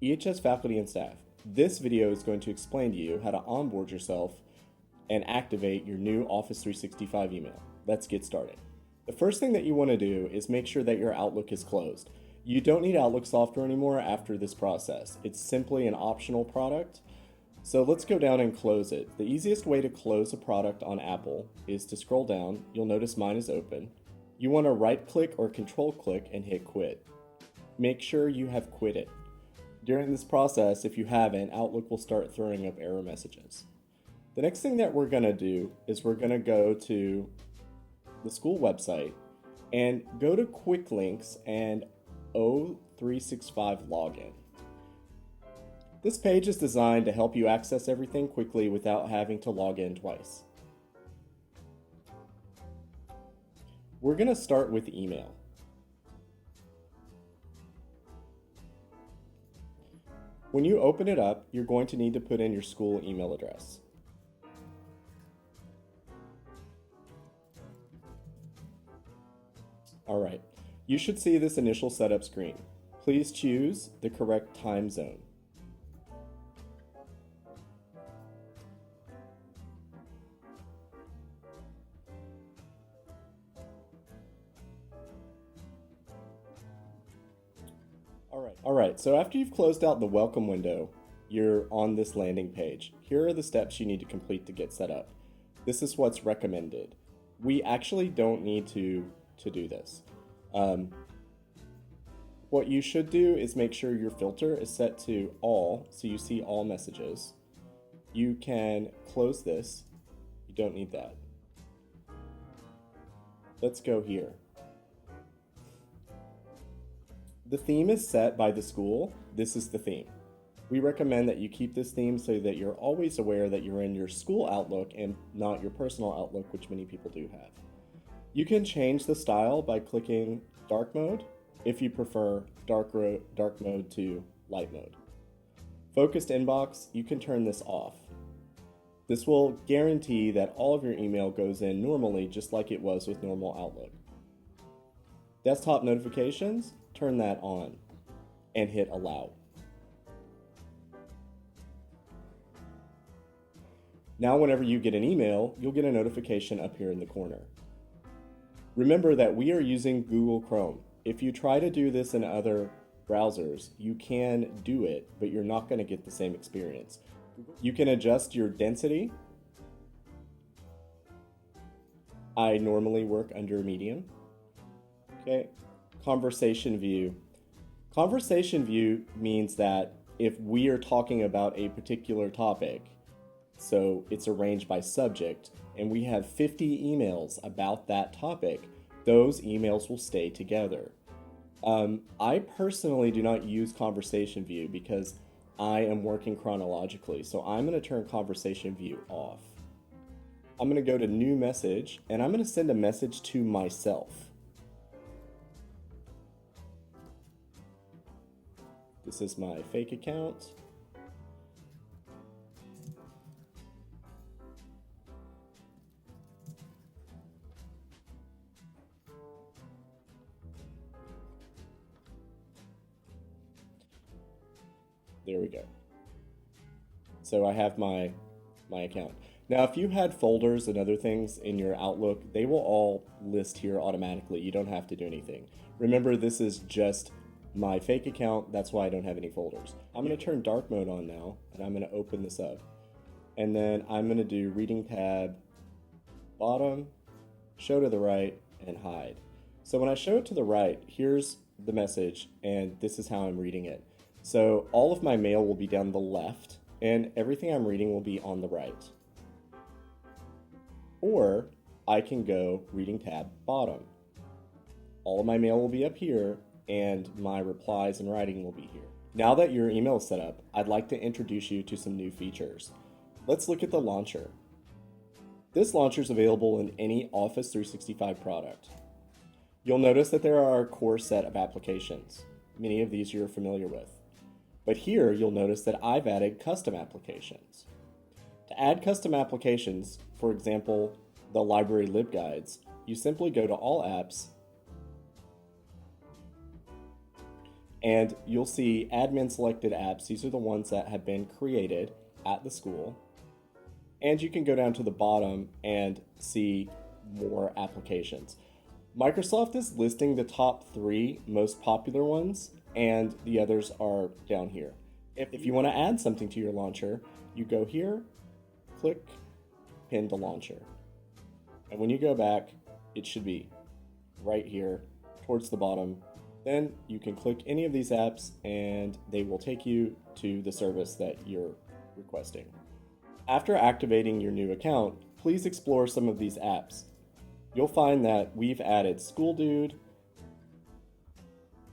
EHS faculty and staff, this video is going to explain to you how to onboard yourself and activate your new Office 365 email. Let's get started. The first thing that you want to do is make sure that your Outlook is closed. You don't need Outlook software anymore after this process. It's simply an optional product. So let's go down and close it. The easiest way to close a product on Apple is to scroll down. You'll notice mine is open. You want to right click or control click and hit quit. Make sure you have quit it. During this process, if you haven't, Outlook will start throwing up error messages. The next thing that we're going to do is we're going to go to the school website and go to quick links and O365 login. This page is designed to help you access everything quickly without having to log in twice. We're going to start with email. When you open it up, you're going to need to put in your school email address. All right, you should see this initial setup screen. Please choose the correct time zone. All right, so after you've closed out the welcome window, you're on this landing page. Here are the steps you need to complete to get set up. This is what's recommended. We actually don't need to do this. What you should do is make sure your filter is set to all, so you see all messages. You can close this. You don't need that. Let's go here. The theme is set by the school. This is the theme. We recommend that you keep this theme so that you're always aware that you're in your school Outlook and not your personal Outlook, which many people do have. You can change the style by clicking dark mode if you prefer dark mode to light mode. Focused inbox, you can turn this off. This will guarantee that all of your email goes in normally just like it was with normal Outlook. Desktop notifications, turn that on and hit allow. Now whenever you get an email, you'll get a notification up here in the corner. Remember that we are using Google Chrome. If you try to do this in other browsers, you can do it, but you're not going to get the same experience. You can adjust your density. I normally work under medium. Okay. Conversation view. Conversation view means that if we are talking about a particular topic, so it's arranged by subject, and we have 50 emails about that topic, those emails will stay together. I personally do not use conversation view because I am working chronologically, so I'm going to turn conversation view off. I'm going to go to new message, and I'm going to send a message to myself. This is my fake account. There we go. So I have my account. Now, if you had folders and other things in your Outlook, they will all list here automatically. You don't have to do anything. Remember, this is just my fake account. That's why I don't have any folders. I'm going to turn dark mode on now, and I'm going to open this up. And then I'm going to do reading tab, bottom, show to the right, and hide. So when I show it to the right, here's the message, and this is how I'm reading it. So all of my mail will be down the left, and everything I'm reading will be on the right. Or I can go reading tab, bottom. All of my mail will be up here, and my replies and writing will be here. Now that your email is set up, I'd like to introduce you to some new features. Let's look at the launcher. This launcher is available in any Office 365 product. You'll notice that there are a core set of applications. Many of these you're familiar with. But here you'll notice that I've added custom applications. To add custom applications, for example, the library libguides, you simply go to All Apps And you'll see admin selected apps. These are the ones that have been created at the school. And you can go down to the bottom and see more applications. Microsoft is listing the top 3 most popular ones, and the others are down here. If you want to add something to your launcher, you go here, click Pin to Launcher. And when you go back, it should be right here towards the bottom. Then you can click any of these apps and they will take you to the service that you're requesting. After activating your new account, please explore some of these apps. You'll find that we've added School Dude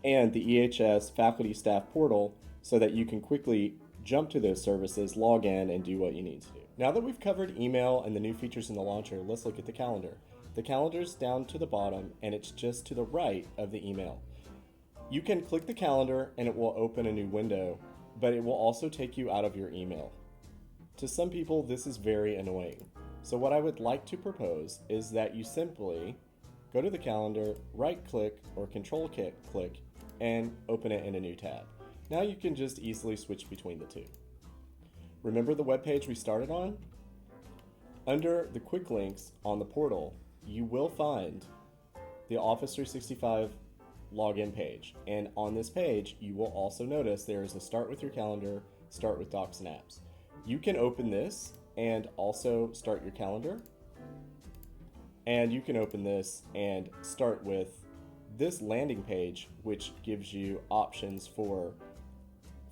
and the EHS Faculty Staff Portal so that you can quickly jump to those services, log in, and do what you need to do. Now that we've covered email and the new features in the launcher, let's look at the calendar. The calendar's down to the bottom and it's just to the right of the email. You can click the calendar and it will open a new window, but it will also take you out of your email. To some people, this is very annoying. So what I would like to propose is that you simply go to the calendar, right click or control click, and open it in a new tab. Now you can just easily switch between the two. Remember the web page we started on? Under the quick links on the portal, you will find the Office 365 login page. And on this page, you will also notice there is a Start with Your Calendar, Start with Docs and Apps. You can open this and also start your calendar. And you can open this and start with this landing page, which gives you options for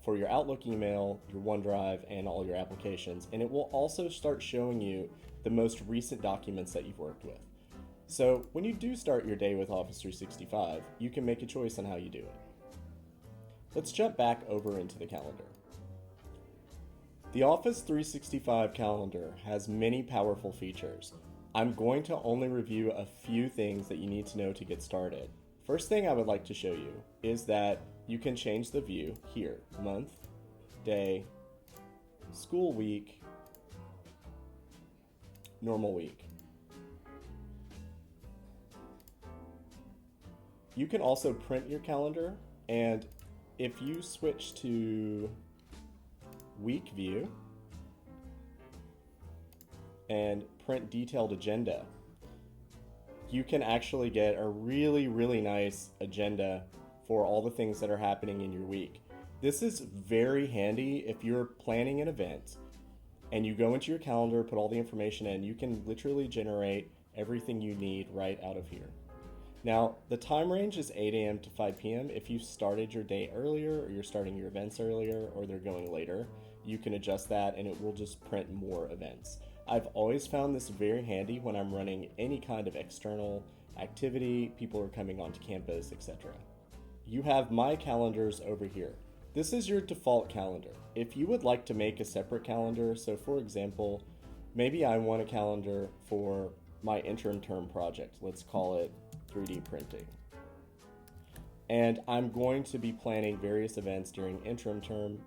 your Outlook email, your OneDrive, and all your applications. And it will also start showing you the most recent documents that you've worked with. So when you do start your day with Office 365, you can make a choice on how you do it. Let's jump back over into the calendar. The Office 365 calendar has many powerful features. I'm going to only review a few things that you need to know to get started. First thing I would like to show you is that you can change the view here: month, day, school week, normal week. You can also print your calendar, and if you switch to week view and print detailed agenda, you can actually get a really nice agenda for all the things that are happening in your week. This is very handy if you're planning an event and you go into your calendar, put all the information in. You can literally generate everything you need right out of here. Now, the time range is 8 a.m. to 5 p.m. If you started your day earlier, or you're starting your events earlier, or they're going later, you can adjust that and it will just print more events. I've always found this very handy when I'm running any kind of external activity, people are coming onto campus, etc. You have My Calendars over here. This is your default calendar. If you would like to make a separate calendar, so for example, maybe I want a calendar for my interim term project. Let's call it 3D printing. And I'm going to be planning various events during interim term.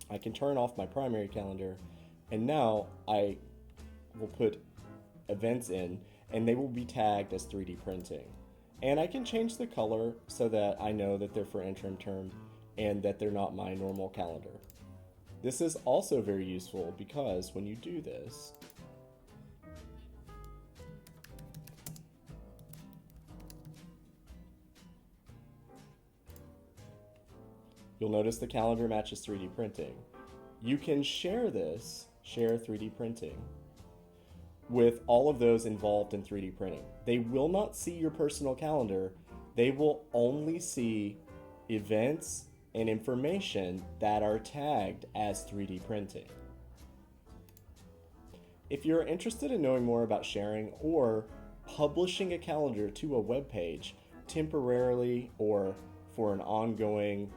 I can turn off my primary calendar, and now I will put events in, and they will be tagged as 3D printing. And I can change the color so that I know that they're for interim term and that they're not my normal calendar. This is also very useful because when you do this, you'll notice the calendar matches 3D printing. You can share this, share 3D printing, with all of those involved in 3D printing. They will not see your personal calendar. They will only see events and information that are tagged as 3D printing. If you're interested in knowing more about sharing or publishing a calendar to a web page temporarily or for an ongoing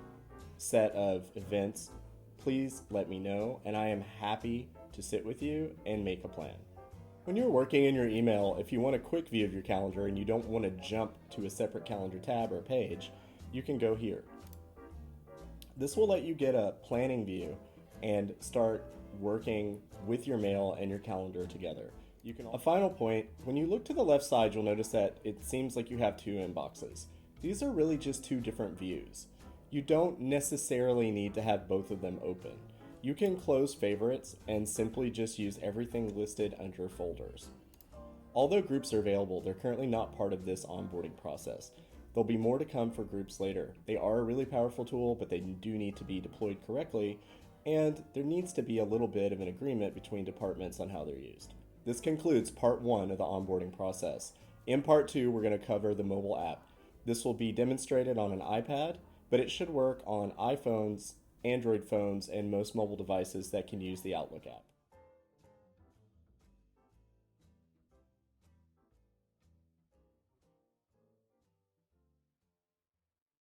set of events, please let me know, and I am happy to sit with you and make a plan. When you're working in your email, if you want a quick view of your calendar and you don't want to jump to a separate calendar tab or page, you can go here. This will let you get a planning view and start working with your mail and your calendar together. A final point, when you look to the left side, you'll notice that it seems like you have two inboxes. These are really just two different views. You don't necessarily need to have both of them open. You can close favorites and simply just use everything listed under folders. Although groups are available, they're currently not part of this onboarding process. There'll be more to come for groups later. They are a really powerful tool, but they do need to be deployed correctly, and there needs to be a little bit of an agreement between departments on how they're used. This concludes part 1 of the onboarding process. In part 2, we're going to cover the mobile app. This will be demonstrated on an iPad, but it should work on iPhones, Android phones, and most mobile devices that can use the Outlook app.